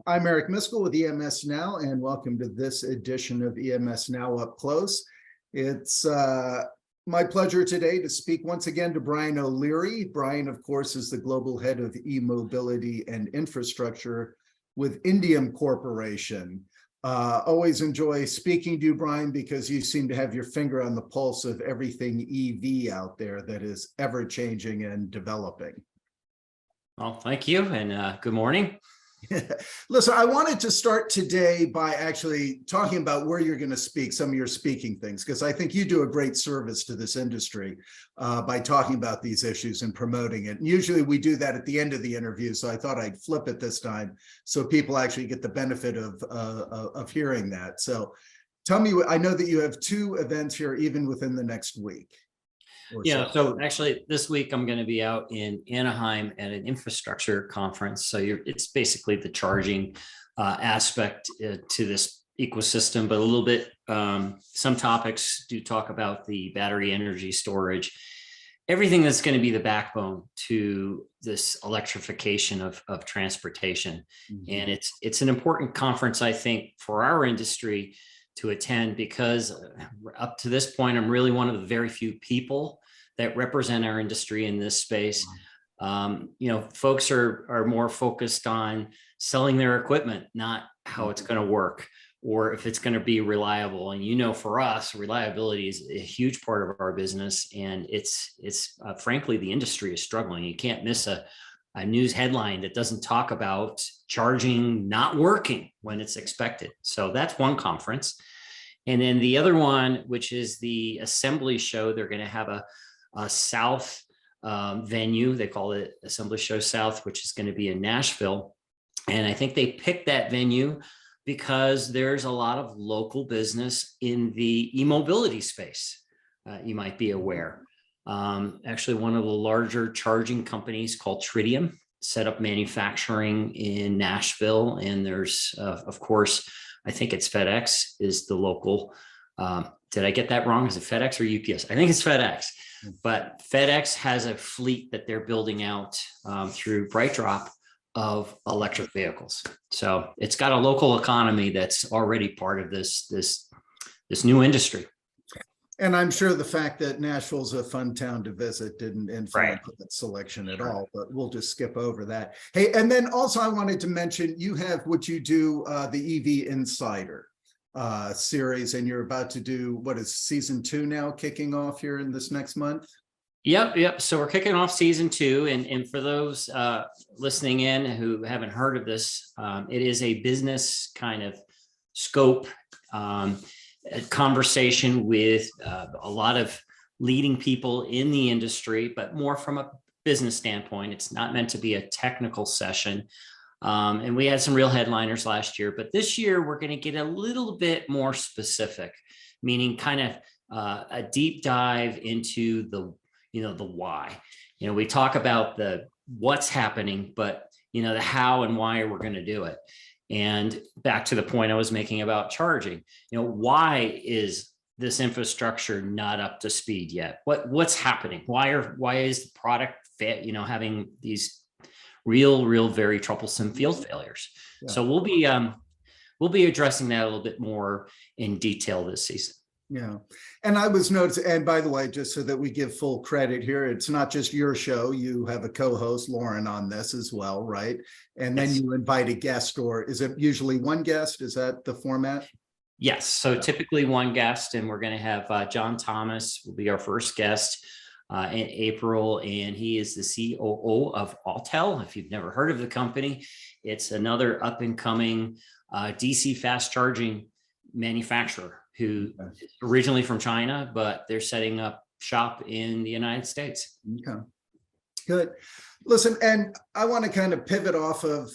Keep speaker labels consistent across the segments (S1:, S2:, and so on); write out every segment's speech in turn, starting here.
S1: I'm Eric Miskell with EMSNOW, and welcome to this edition of EMSNOW Up Close. It's my pleasure today to speak once again to Brian O'Leary. Brian, of course, is the global head of e-mobility and infrastructure with Indium Corporation. Always enjoy speaking to you, Brian, because you seem to have your finger on the pulse of everything EV out there that is ever changing and developing.
S2: Well, thank you, and good morning.
S1: Listen, I wanted to start today by actually talking about where you're going to speak, some of your speaking things, because I think you do a great service to this industry by talking about these issues and promoting it. And usually we do that at the end of the interview, so I thought I'd flip it this time so people actually get the benefit of hearing that. So tell me, I know that you have two events here even within the next week.
S2: Yeah, so actually this week I'm going to be out in Anaheim at an infrastructure conference. So it's basically the charging aspect to this ecosystem, but a little bit, some topics do talk about the battery energy storage, everything that's going to be the backbone to this electrification of transportation. Mm-hmm. And it's an important conference, I think, for our industry to attend, because up to this point, I'm really one of the very few people that represent our industry in this space. Folks are more focused on selling their equipment, not how it's going to work or if it's going to be reliable. And for us, reliability is a huge part of our business, and it's frankly, the industry is struggling. You can't miss a news headline that doesn't talk about charging not working when it's expected. So that's one conference. And then the other one, which is the assembly show, they're going to have a South venue. They call it Assembly Show South, which is going to be in Nashville. And I think they picked that venue because there's a lot of local business in the e-mobility space. You might be aware. Actually, one of the larger charging companies called Tritium set up manufacturing in Nashville. And there's, of course, I think it's FedEx is the local. Did I get that wrong? Is it FedEx or UPS? I think it's FedEx. But FedEx has a fleet that they're building out through BrightDrop of electric vehicles. So it's got a local economy that's already part of this new industry.
S1: And I'm sure the fact that Nashville's a fun town to visit didn't influence that selection at all, but we'll just skip over that. Hey, and then also I wanted to mention, you have what you do, the EV Insider series, and you're about to do, what is season 2 now kicking off here in this next month?
S2: Yep. So we're kicking off season 2. And for those listening in who haven't heard of this, it is a business kind of scope a conversation with a lot of leading people in the industry, but more from a business standpoint. It's not meant to be a technical session. And we had some real headliners last year, but this year we're going to get a little bit more specific, meaning kind of a deep dive into the why. We talk about the what's happening, but the how and why we're going to do it. And back to the point I was making about charging, why is this infrastructure not up to speed yet? What's happening? Why is the product having these real, very troublesome field failures? Yeah. So we'll be addressing that a little bit more in detail this season.
S1: Yeah. And I was noticing, and by the way, just so that we give full credit here, it's not just your show. You have a co-host, Lauren, on this as well, right? And then you invite a guest, or is it usually one guest? Is that the format?
S2: Yes. So typically one guest, and we're going to have John Thomas will be our first guest in April. And he is the COO of Autel. If you've never heard of the company, it's another up and coming DC fast charging manufacturer who is originally from China, but they're setting up shop in the United States.
S1: Okay, good. Listen, and I want to kind of pivot off of,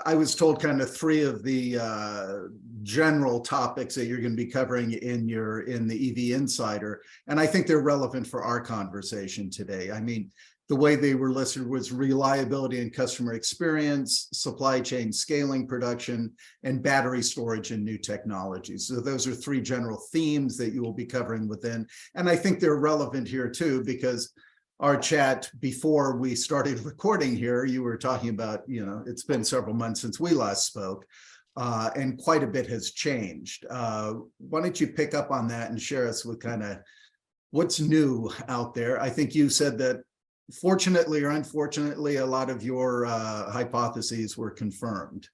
S1: I was told kind of 3 of the general topics that you're going to be covering in the EV Insider, and I think they're relevant for our conversation today. I mean, the way they were listed was reliability and customer experience, supply chain scaling, production, and battery storage and new technologies. So those are 3 general themes that you will be covering within. And I think they're relevant here too, because our chat before we started recording here, you were talking about, it's been several months since we last spoke, and quite a bit has changed. Why don't you pick up on that and share us with kind of what's new out there? I think you said that fortunately or unfortunately, a lot of your hypotheses were confirmed.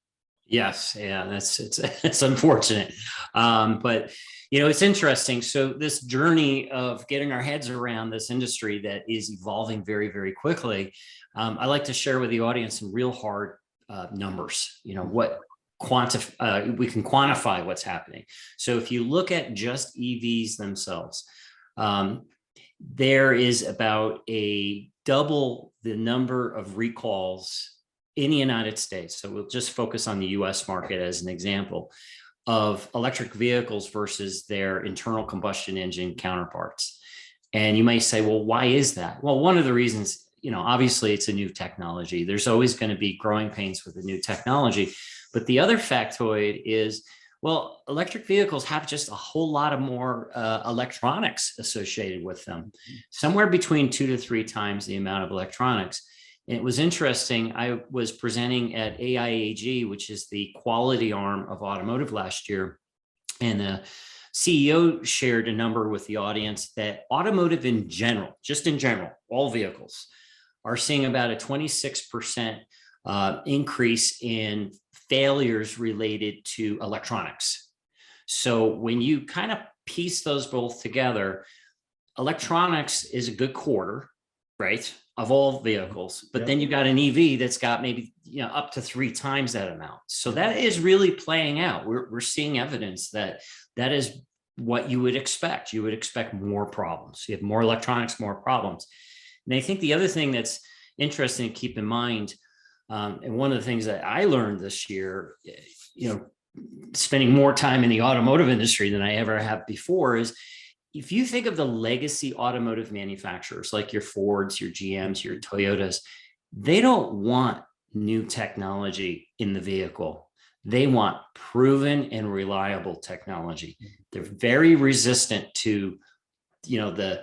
S2: Yes, yeah, it's unfortunate, but it's interesting. So this journey of getting our heads around this industry that is evolving very, very quickly, I like to share with the audience some real hard numbers. What we can quantify what's happening. So if you look at just EVs themselves, there is about a double the number of recalls in the United States. So we'll just focus on the US market as an example of electric vehicles versus their internal combustion engine counterparts. And you may say, well, why is that? Well, one of the reasons, obviously it's a new technology. There's always going to be growing pains with the new technology. But the other factoid is, well, electric vehicles have just a whole lot of more electronics associated with them, somewhere between 2 to 3 times the amount of electronics. And it was interesting. I was presenting at AIAG, which is the quality arm of automotive last year. And the CEO shared a number with the audience that automotive in general, just in general, all vehicles are seeing about a 26% increase in failures related to electronics. So when you kind of piece those both together, electronics is a good quarter, right, of all vehicles, but then you've got an EV that's got maybe up to 3 times that amount. So that is really playing out. We're seeing evidence that is what you would expect. You would expect more problems. You have more electronics, more problems. And I think the other thing that's interesting to keep in mind, and one of the things that I learned this year, spending more time in the automotive industry than I ever have before, is if you think of the legacy automotive manufacturers like your Fords, your GMs, your Toyotas, they don't want new technology in the vehicle. They want proven and reliable technology. They're very resistant to, the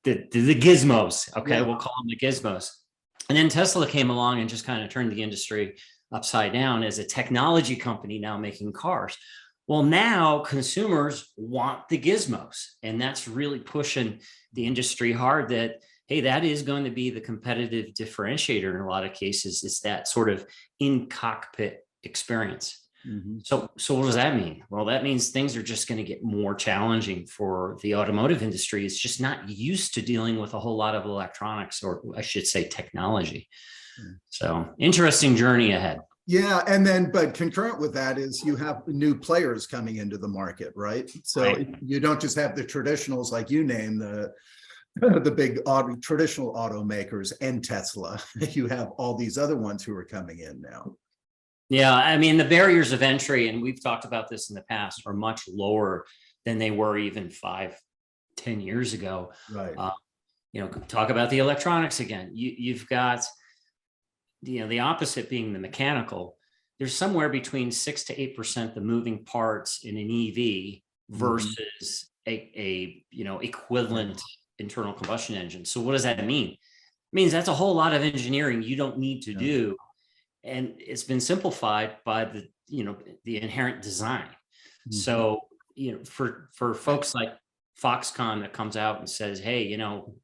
S2: gizmos. Okay, we'll call them the gizmos. And then Tesla came along and just kind of turned the industry upside down as a technology company now making cars. Well, now consumers want the gizmos, and that's really pushing the industry hard that, hey, that is going to be the competitive differentiator in a lot of cases. It's that sort of in-cockpit experience. Mm-hmm. So what does that mean? Well, that means things are just going to get more challenging for the automotive industry. It's just not used to dealing with a whole lot of electronics, or I should say technology. Mm-hmm. So interesting journey ahead.
S1: Yeah, but concurrent with that is you have new players coming into the market, right? So you don't just have the traditionals like you name, the big traditional automakers and Tesla. You have all these other ones who are coming in now.
S2: Yeah, I mean, the barriers of entry, and we've talked about this in the past, are much lower than they were even 5-10 years ago.
S1: Right.
S2: Talk about the electronics again. You've got the opposite being the mechanical. There's somewhere between 6 to 8% the moving parts in an EV versus a equivalent internal combustion engine. So what does that mean? It means that's a whole lot of engineering you don't need to do. And it's been simplified by the inherent design. Mm-hmm. So, for folks like Foxconn that comes out and says, hey,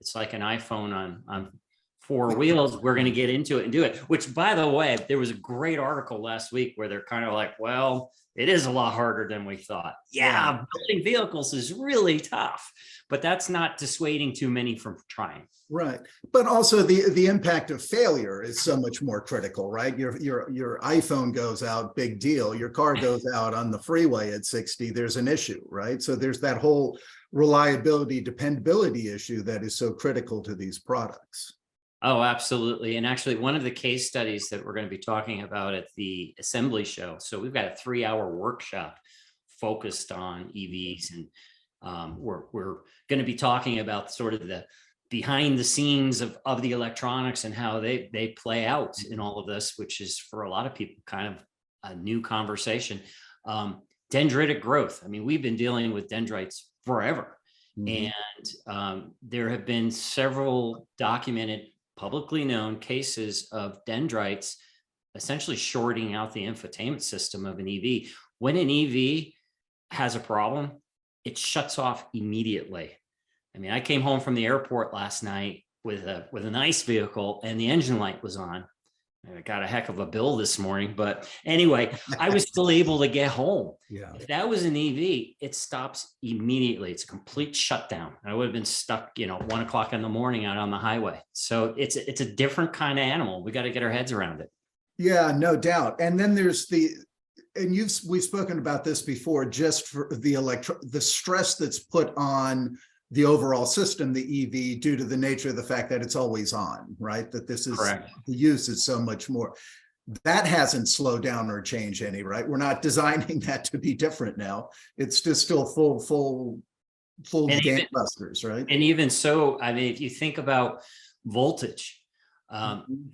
S2: it's like an iPhone on 4 wheels, we're going to get into it and do it. Which, by the way, there was a great article last week where they're kind of like, well, it is a lot harder than we thought. Yeah, building vehicles is really tough, but that's not dissuading too many from trying.
S1: Right, but also the impact of failure is so much more critical, right? Your iPhone goes out, big deal. Your car goes out on the freeway at 60, there's an issue, right? So there's that whole reliability, dependability issue that is so critical to these products.
S2: Oh, absolutely. And actually, one of the case studies that we're going to be talking about at the assembly show. So we've got a 3-hour workshop focused on EVs, and we're going to be talking about sort of the behind the scenes of the electronics and how they play out in all of this, which is for a lot of people kind of a new conversation. Dendritic growth. I mean, we've been dealing with dendrites forever.
S1: Mhm.
S2: And there have been several documented, publicly known cases of dendrites essentially shorting out the infotainment system of an EV. When an EV has a problem, it shuts off immediately. I mean, I came home from the airport last night with an ICE vehicle and the engine light was on. I got a heck of a bill this morning, but anyway, I was still able to get home.
S1: Yeah.
S2: If that was an EV, it stops immediately. It's a complete shutdown. I would have been stuck, 1 o'clock in the morning out on the highway. So it's a different kind of animal. We got to get our heads around it.
S1: Yeah, no doubt. And then there's we've spoken about this before, just for the stress that's put on the overall system, the EV, due to the nature of the fact that it's always on, right? That this is
S2: Correct.
S1: the use is so much more. That hasn't slowed down or changed any, right? We're not designing that to be different now. It's just still full
S2: And
S1: gangbusters, right?
S2: And even so, I mean, if you think about voltage,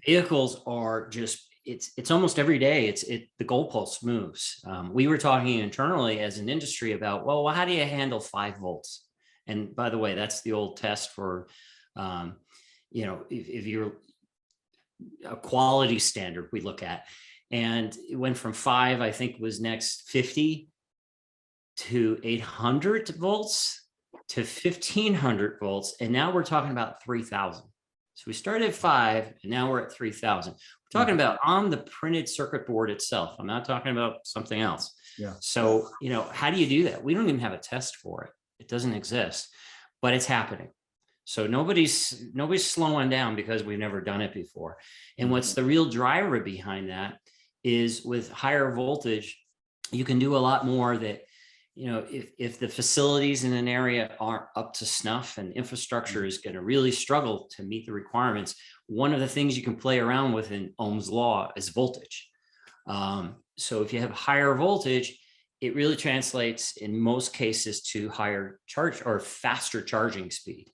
S2: vehicles are just, it's almost every day. The goalpost moves. We were talking internally as an industry about, well, how do you handle 5 volts? And by the way, that's the old test for, if you're a quality standard we look at. And it went from 5, I think was next 50 to 800 volts to 1500 volts. And now we're talking about 3000. So we started at 5 and now we're at 3000. We're talking about on the printed circuit board itself. I'm not talking about something else.
S1: Yeah.
S2: So, how do you do that? We don't even have a test for it. It doesn't exist, but it's happening. So nobody's slowing down because we've never done it before. And what's the real driver behind that is with higher voltage, you can do a lot more that, if the facilities in an area aren't up to snuff and infrastructure is going to really struggle to meet the requirements, one of the things you can play around with in Ohm's law is voltage. So if you have higher voltage, it really translates in most cases to higher charge or faster charging speed.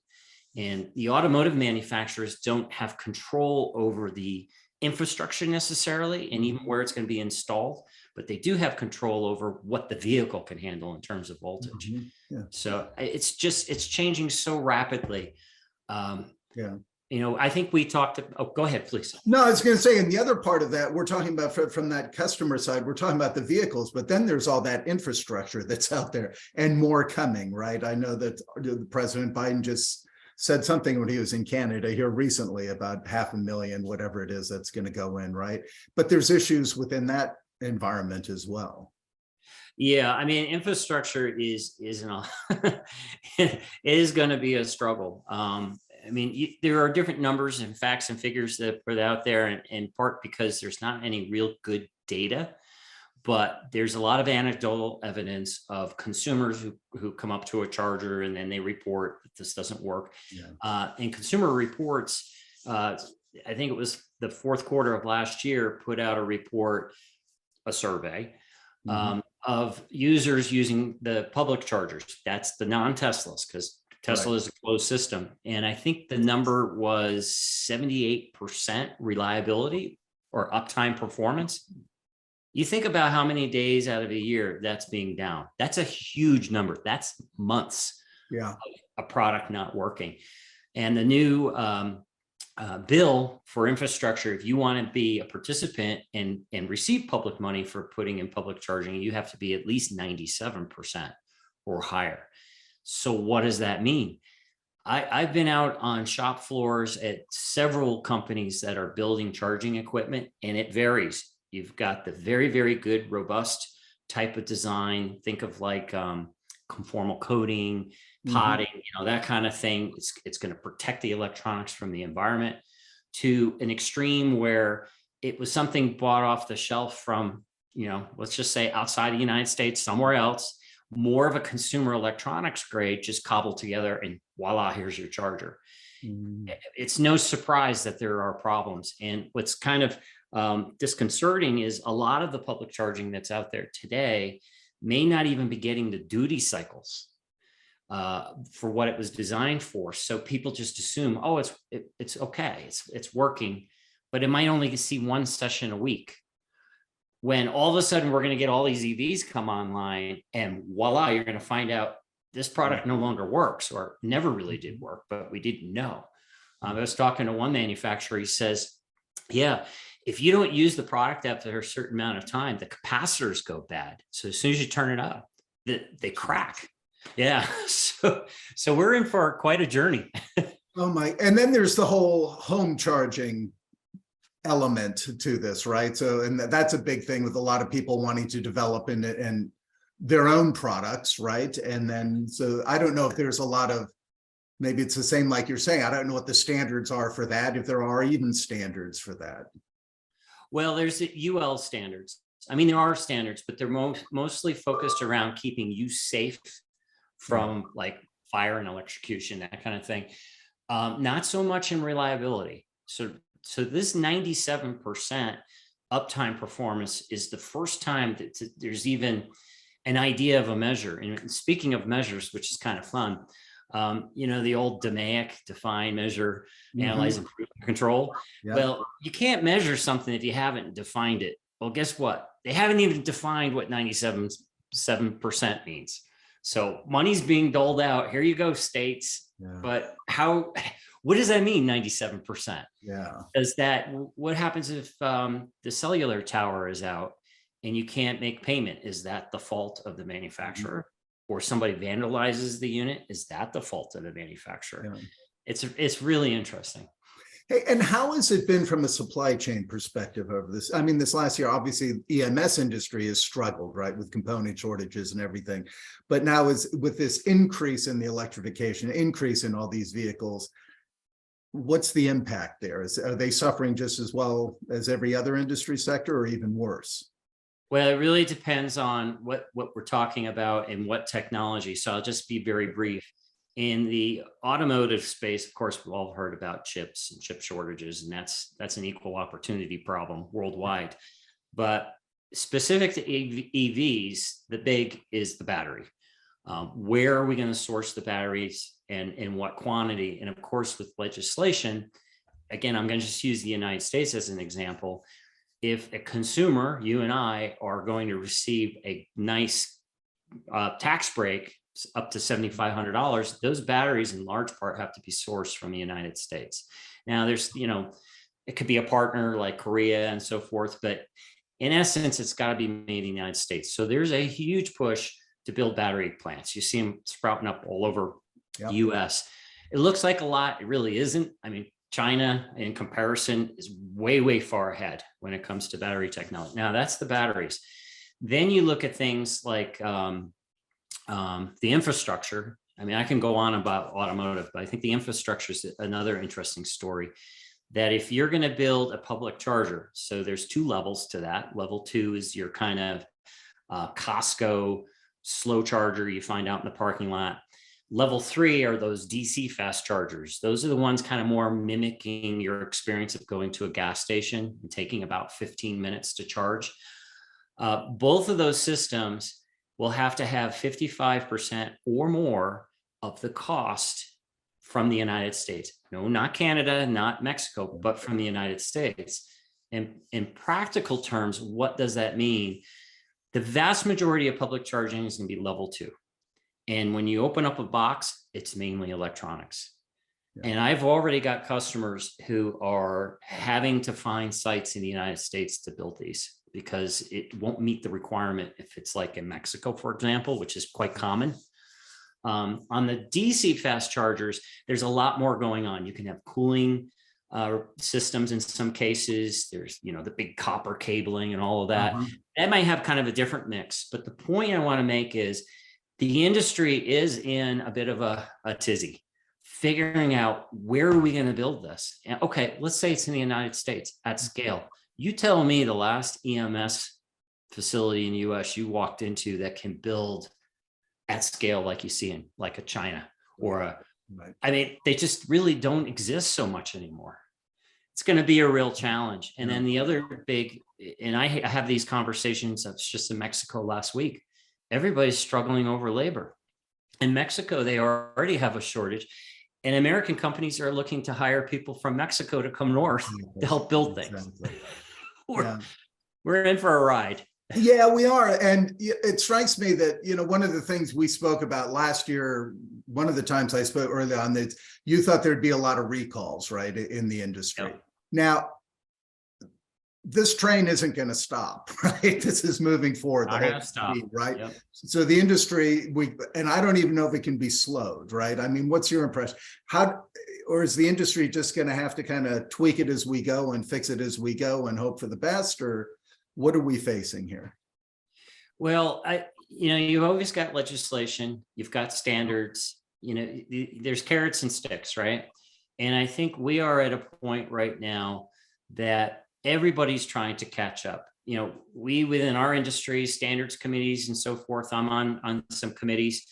S2: And the automotive manufacturers don't have control over the infrastructure necessarily, and even where it's going to be installed, but they do have control over what the vehicle can handle in terms of voltage.
S1: Yeah.
S2: So it's changing so rapidly.
S1: Yeah.
S2: I think we talked. Go ahead, please.
S1: No, I was going to say, and the other part of that, we're talking about from that customer side, we're talking about the vehicles, but then there's all that infrastructure that's out there and more coming, right? I know that President Biden just said something when he was in Canada here recently about 500,000, whatever it is, that's going to go in, right? But there's issues within that environment as well.
S2: Yeah, I mean, infrastructure is it is going to be a struggle. I mean, there are different numbers and facts and figures that are put out there, in part because there's not any real good data, but there's a lot of anecdotal evidence of consumers who come up to a charger and then they report that this doesn't work. Yeah. And Consumer Reports, I think it was the 4th quarter of last year, put out a survey of users using the public chargers. That's the non-Teslas, because Tesla is a closed system. And I think the number was 78% reliability or uptime performance. You think about how many days out of a year that's being down. That's a huge number. That's months of a product not working. And the new bill for infrastructure, if you want to be a participant and receive public money for putting in public charging, you have to be at least 97% or higher. So what does that mean? I've been out on shop floors at several companies that are building charging equipment, and it varies. You've got the very, very good, robust type of design. Think of like conformal coating, potting, that kind of thing. It's going to protect the electronics from the environment, to an extreme where it was something bought off the shelf from, let's just say outside the United States, somewhere else, more of a consumer electronics grade, just cobbled together and voila, here's your charger. It's no surprise that there are problems. And what's kind of disconcerting is a lot of the public charging that's out there today may not even be getting the duty cycles for what it was designed for. So people just assume, oh, it's okay, it's working, but it might only see one session a week. When all of a sudden we're going to get all these EVs come online, and voila, you're going to find out this product no longer works or never really did work, but we didn't know. I was talking to one manufacturer. He says, yeah, if you don't use the product after a certain amount of time, the capacitors go bad. So as soon as you turn it up, they crack. Yeah. So we're in for quite a journey.
S1: Oh my, and then there's the whole home charging element to this, right? So, and that's a big thing with a lot of people wanting to develop in their own products, right? And then, so I don't know if there's a lot of, maybe it's the same like you're saying, I don't know what the standards are for that, if there are even standards for that.
S2: Well, there's UL standards. I mean, there are standards, but they're mostly focused around keeping you safe from like fire and electrocution, that kind of thing. Not so much in reliability. So this 97% uptime performance is the first time that there's even an idea of a measure. And speaking of measures, which is kind of fun, the old DMAIC, define, measure, analyze, improve, control. Yep. Well, you can't measure something if you haven't defined it. Well, guess what? They haven't even defined what 97% means. So money's being doled out. Here you go, states. Yeah. But what does that mean, 97%?
S1: Yeah.
S2: What happens if the cellular tower is out and you can't make payment? Is that the fault of the manufacturer? Or somebody vandalizes the unit? Is that the fault of the manufacturer? Yeah. It's really interesting.
S1: Hey, and how has it been from a supply chain perspective over this? I mean, this last year, obviously, EMS industry has struggled, right, with component shortages and everything. But now, with this increase in the electrification, increase in all these vehicles, what's the impact there? Are they suffering just as well as every other industry sector, or even worse?
S2: Well, it really depends on what we're talking about and what technology. So I'll just be very brief. In the automotive space, of course, we've all heard about chips and chip shortages, and that's an equal opportunity problem worldwide. But specific to EVs, the big is the battery. Where are we going to source the batteries and in what quantity? And of course, with legislation, again, I'm going to just use the United States as an example. If a consumer, you and I, are going to receive a nice tax break up to $7,500, those batteries in large part have to be sourced from the United States. Now there's, it could be a partner like Korea and so forth, but in essence, it's got to be made in the United States. So there's a huge push to build battery plants. You see them sprouting up all over the US. It looks like a lot. It really isn't. I mean, China in comparison is way, way far ahead when it comes to battery technology. Now that's the batteries. Then you look at things like the infrastructure. I mean, I can go on about automotive, but I think the infrastructure is another interesting story. That if you're going to build a public charger, so there's two levels to that. Level 2 is your kind of Costco slow charger you find out in the parking lot. Level 3 are those DC fast chargers. Those are the ones kind of more mimicking your experience of going to a gas station and taking about 15 minutes to charge. Both of those systems will have to have 55% or more of the cost from the United States. No, not Canada, not Mexico, but from the United States. And in practical terms, what does that mean? The vast majority of public charging is going to be level 2. And when you open up a box, it's mainly electronics. Yeah. And I've already got customers who are having to find sites in the United States to build these because it won't meet the requirement if it's like in Mexico, for example, which is quite common. On the DC fast chargers, there's a lot more going on. You can have cooling systems in some cases. There's, the big copper cabling and all of that. That might have kind of a different mix. But the point I want to make is the industry is in a bit of a tizzy, figuring out where are we going to build this? And okay, let's say it's in the United States at scale. You tell me the last EMS facility in the US you walked into that can build at scale like you see in like a China or I mean, they just really don't exist so much anymore. It's going to be a real challenge. And then the other big, and I have these conversations, I was just in Mexico last week, everybody's struggling over labor. In Mexico, they already have a shortage. And American companies are looking to hire people from Mexico to come north to help build things. We're in for a ride.
S1: Yeah, we are. And it strikes me that, one of the things we spoke about last year, one of the times I spoke early on, that you thought there'd be a lot of recalls, right, in the industry.
S2: Yep.
S1: Now, this train isn't going to stop, right? This is moving forward.
S2: Not gonna stop.
S1: Right?
S2: Yep.
S1: So the industry, and I don't even know if it can be slowed, right? I mean, what's your impression? Or is the industry just going to have to kind of tweak it as we go and fix it as we go and hope for the best? Or what are we facing here?
S2: Well, you've always got legislation, you've got standards, there's carrots and sticks, right? And I think we are at a point right now that everybody's trying to catch up. We within our industry, standards committees and so forth, I'm on some committees.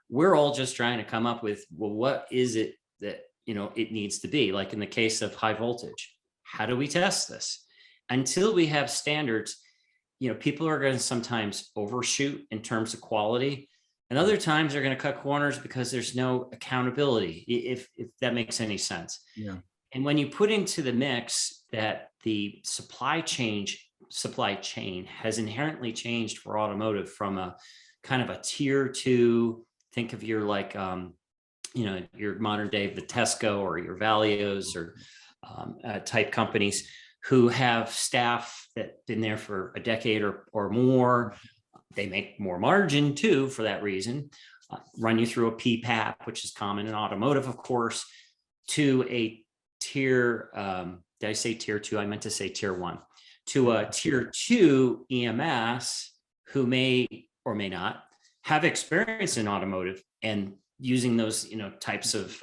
S2: We're all just trying to come up with, well, what is it that, it needs to be? Like in the case of high voltage, how do we test this? Until we have standards, people are going to sometimes overshoot in terms of quality. And other times they're going to cut corners because there's no accountability, if that makes any sense.
S1: Yeah.
S2: And when you put into the mix that the supply chain has inherently changed for automotive from a kind of a tier two, think of your like, your modern day Vitesco or your Valios or type companies who have staff that been there for a decade or more. They make more margin too, for that reason. Run you through a PPAP, which is common in automotive, of course, to a tier, did I say tier two? I meant to say tier one, to a tier two EMS who may or may not have experience in automotive and using those, types of,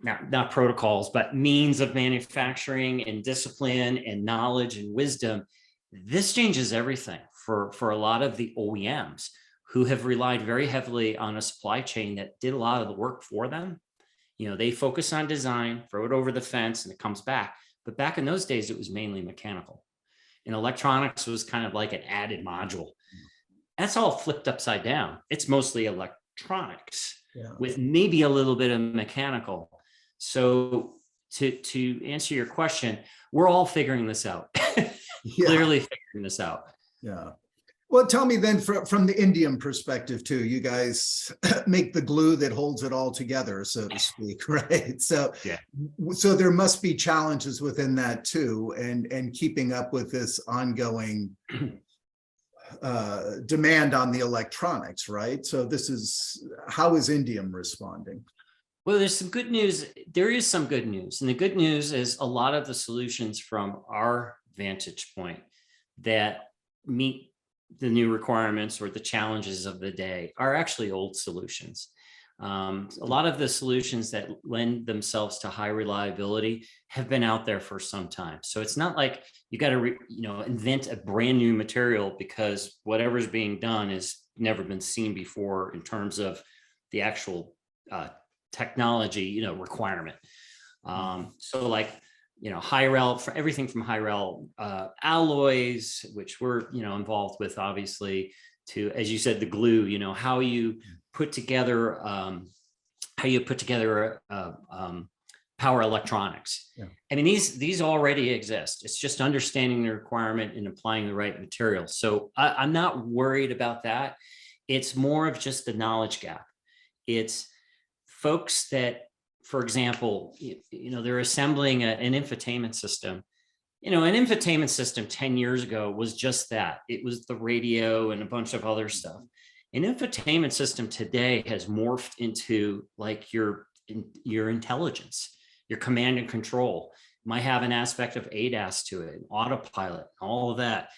S2: not protocols, but means of manufacturing and discipline and knowledge and wisdom. This changes everything for a lot of the OEMs who have relied very heavily on a supply chain that did a lot of the work for them. They focus on design, throw it over the fence, and it comes back. But back in those days, it was mainly mechanical. And electronics was kind of like an added module. That's all flipped upside down. It's mostly electronics with maybe a little bit of mechanical. So to answer your question, we're all figuring this out. Clearly figuring this out.
S1: Yeah. Well, tell me then from the Indium perspective too, you guys make the glue that holds it all together, so to speak, right? So, so there must be challenges within that too, and keeping up with this ongoing demand on the electronics, right? So how is Indium responding?
S2: Well, there's some good news. There is some good news. And the good news is a lot of the solutions from our vantage point that meet the new requirements or the challenges of the day are actually old solutions. A lot of the solutions that lend themselves to high reliability have been out there for some time. So it's not like you got to, invent a brand new material because whatever's being done has never been seen before in terms of the actual technology, requirement. So like, high rel, for everything from high rel alloys, which we're, involved with, obviously, to, as you said, the glue, how you put together, power electronics. I mean, these already exist. It's just understanding the requirement and applying the right material. So I'm not worried about that. It's more of just the knowledge gap. It's folks that, for example, they're assembling an infotainment system. An infotainment system 10 years ago was just that. It was the radio and a bunch of other stuff. An infotainment system today has morphed into like your intelligence, your command and control. It might have an aspect of ADAS to it, autopilot, all of that.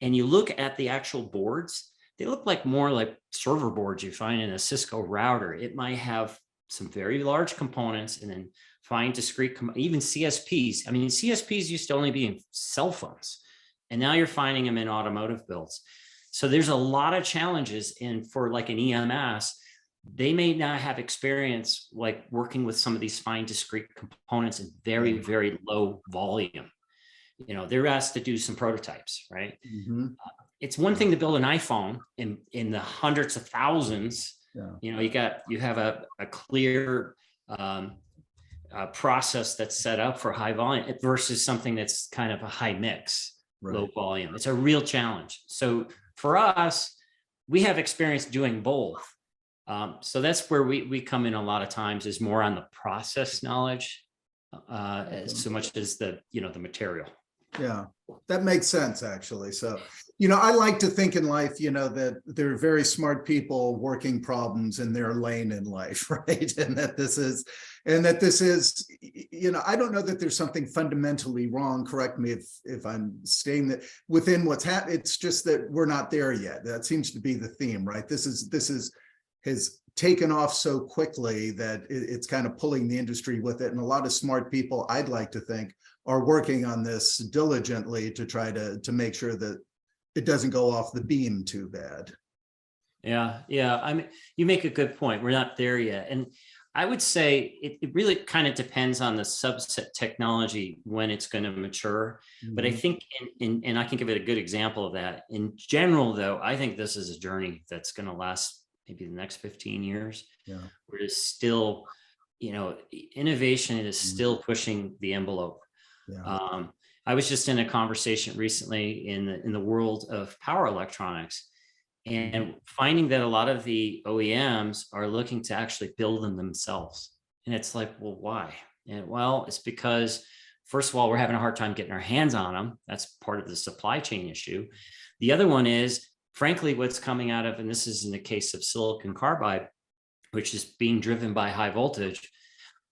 S2: And you look at the actual boards, they look like more like server boards you find in a Cisco router. It might have some very large components and then fine discrete, even CSPs. I mean, CSPs used to only be in cell phones, and now you're finding them in automotive builds. So there's a lot of challenges. And for like an EMS, they may not have experience like working with some of these fine discrete components in very, very low volume. They're asked to do some prototypes, right? It's one thing to build an iPhone in the hundreds of thousands. You have a clear process that's set up for high volume versus something that's kind of a high mix. low volume. It's a real challenge. So for us, we have experience doing both. So that's where we come in a lot of times, is more on the process knowledge, so much as the material.
S1: Yeah, that makes sense, actually. So, I like to think in life, that there are very smart people working problems in their lane in life, right? And that this is, I don't know that there's something fundamentally wrong. Correct me if I'm stating that within what's happened. It's just that we're not there yet. That seems to be the theme, right? This has taken off so quickly that it's kind of pulling the industry with it. And a lot of smart people, I'd like to think, are working on this diligently to try to make sure that it doesn't go off the beam too bad.
S2: Yeah. I mean, you make a good point. We're not there yet. And I would say it really kind of depends on the subset technology when it's going to mature. Mm-hmm. But I think, and I can give it a good example of that. In general, though, I think this is a journey that's going to last maybe the next 15 years. Yeah. Where it's still, innovation is still pushing the envelope. Yeah. I was just in a conversation recently in the world of power electronics, and finding that a lot of the OEMs are looking to actually build them themselves. And it's like, well, why? And well, it's because, first of all, we're having a hard time getting our hands on them. That's part of the supply chain issue. The other one is, frankly, what's coming out of, and this is in the case of silicon carbide, which is being driven by high voltage.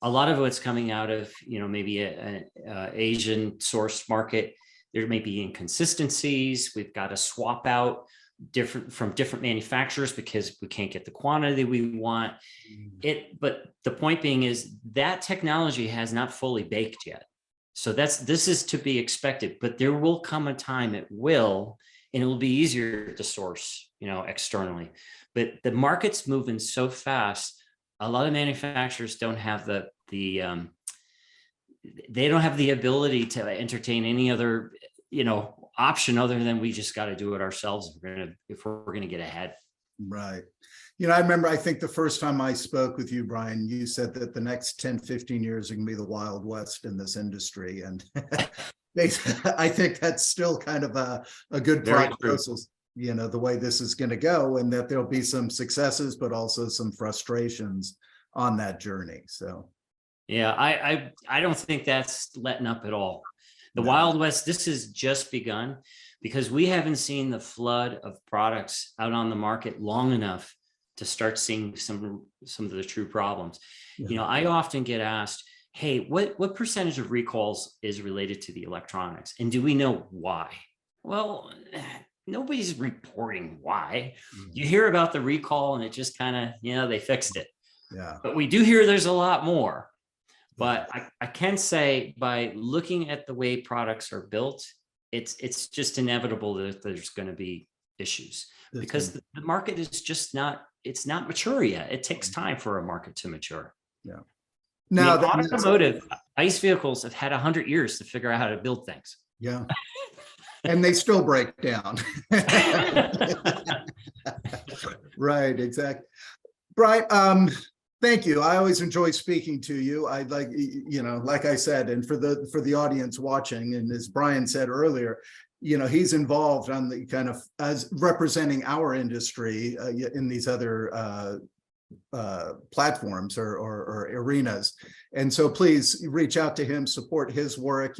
S2: A lot of what's coming out of, maybe a Asian sourced market, there may be inconsistencies. We've got to swap out different manufacturers because we can't get the quantity we want. But the point being is that technology has not fully baked yet. So this is to be expected, but there will come a time it will, and it will be easier to source, externally. But the market's moving so fast. A lot of manufacturers don't have they don't have the ability to entertain any other, option other than we just got to do it ourselves if we're gonna get ahead.
S1: Right. I remember, I think the first time I spoke with you, Brian, you said that the next 10, 15 years are gonna be the Wild West in this industry. And I think that's still kind of a good prognosis. The way this is going to go, and that there'll be some successes, but also some frustrations on that journey. So,
S2: yeah, I don't think that's letting up at all. The Wild West, this has just begun, because we haven't seen the flood of products out on the market long enough to start seeing some of the true problems. Yeah. I often get asked, hey, what percentage of recalls is related to the electronics? And do we know why? Well, nobody's reporting why. You hear about the recall and it just kind of, they fixed it. Yeah. But we do hear there's a lot more. But I can say, by looking at the way products are built, it's just inevitable that there's going to be issues, because the market is just not mature yet. It takes time for a market to mature. Yeah. Now, automotive ICE vehicles have had 100 years to figure out how to build things.
S1: Yeah. And they still break down. Right, exactly. Brian, thank you. I always enjoy speaking to you. I like, like I said, and for the audience watching, and as Brian said earlier, he's involved on the kind of as representing our industry in these other platforms or arenas. And so please reach out to him, support his work.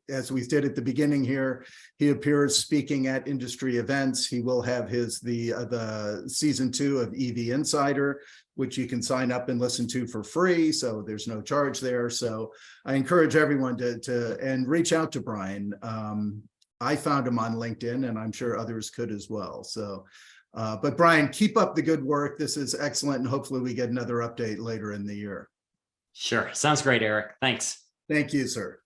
S1: As we did at the beginning here, he appears speaking at industry events. He will have the season 2 of EV Insider, which you can sign up and listen to for free. So there's no charge there. So I encourage everyone to reach out to Brian. I found him on LinkedIn, and I'm sure others could as well. So but Brian, keep up the good work. This is excellent. And hopefully we get another update later in the year.
S2: Sure. Sounds great, Eric. Thanks.
S1: Thank you, sir.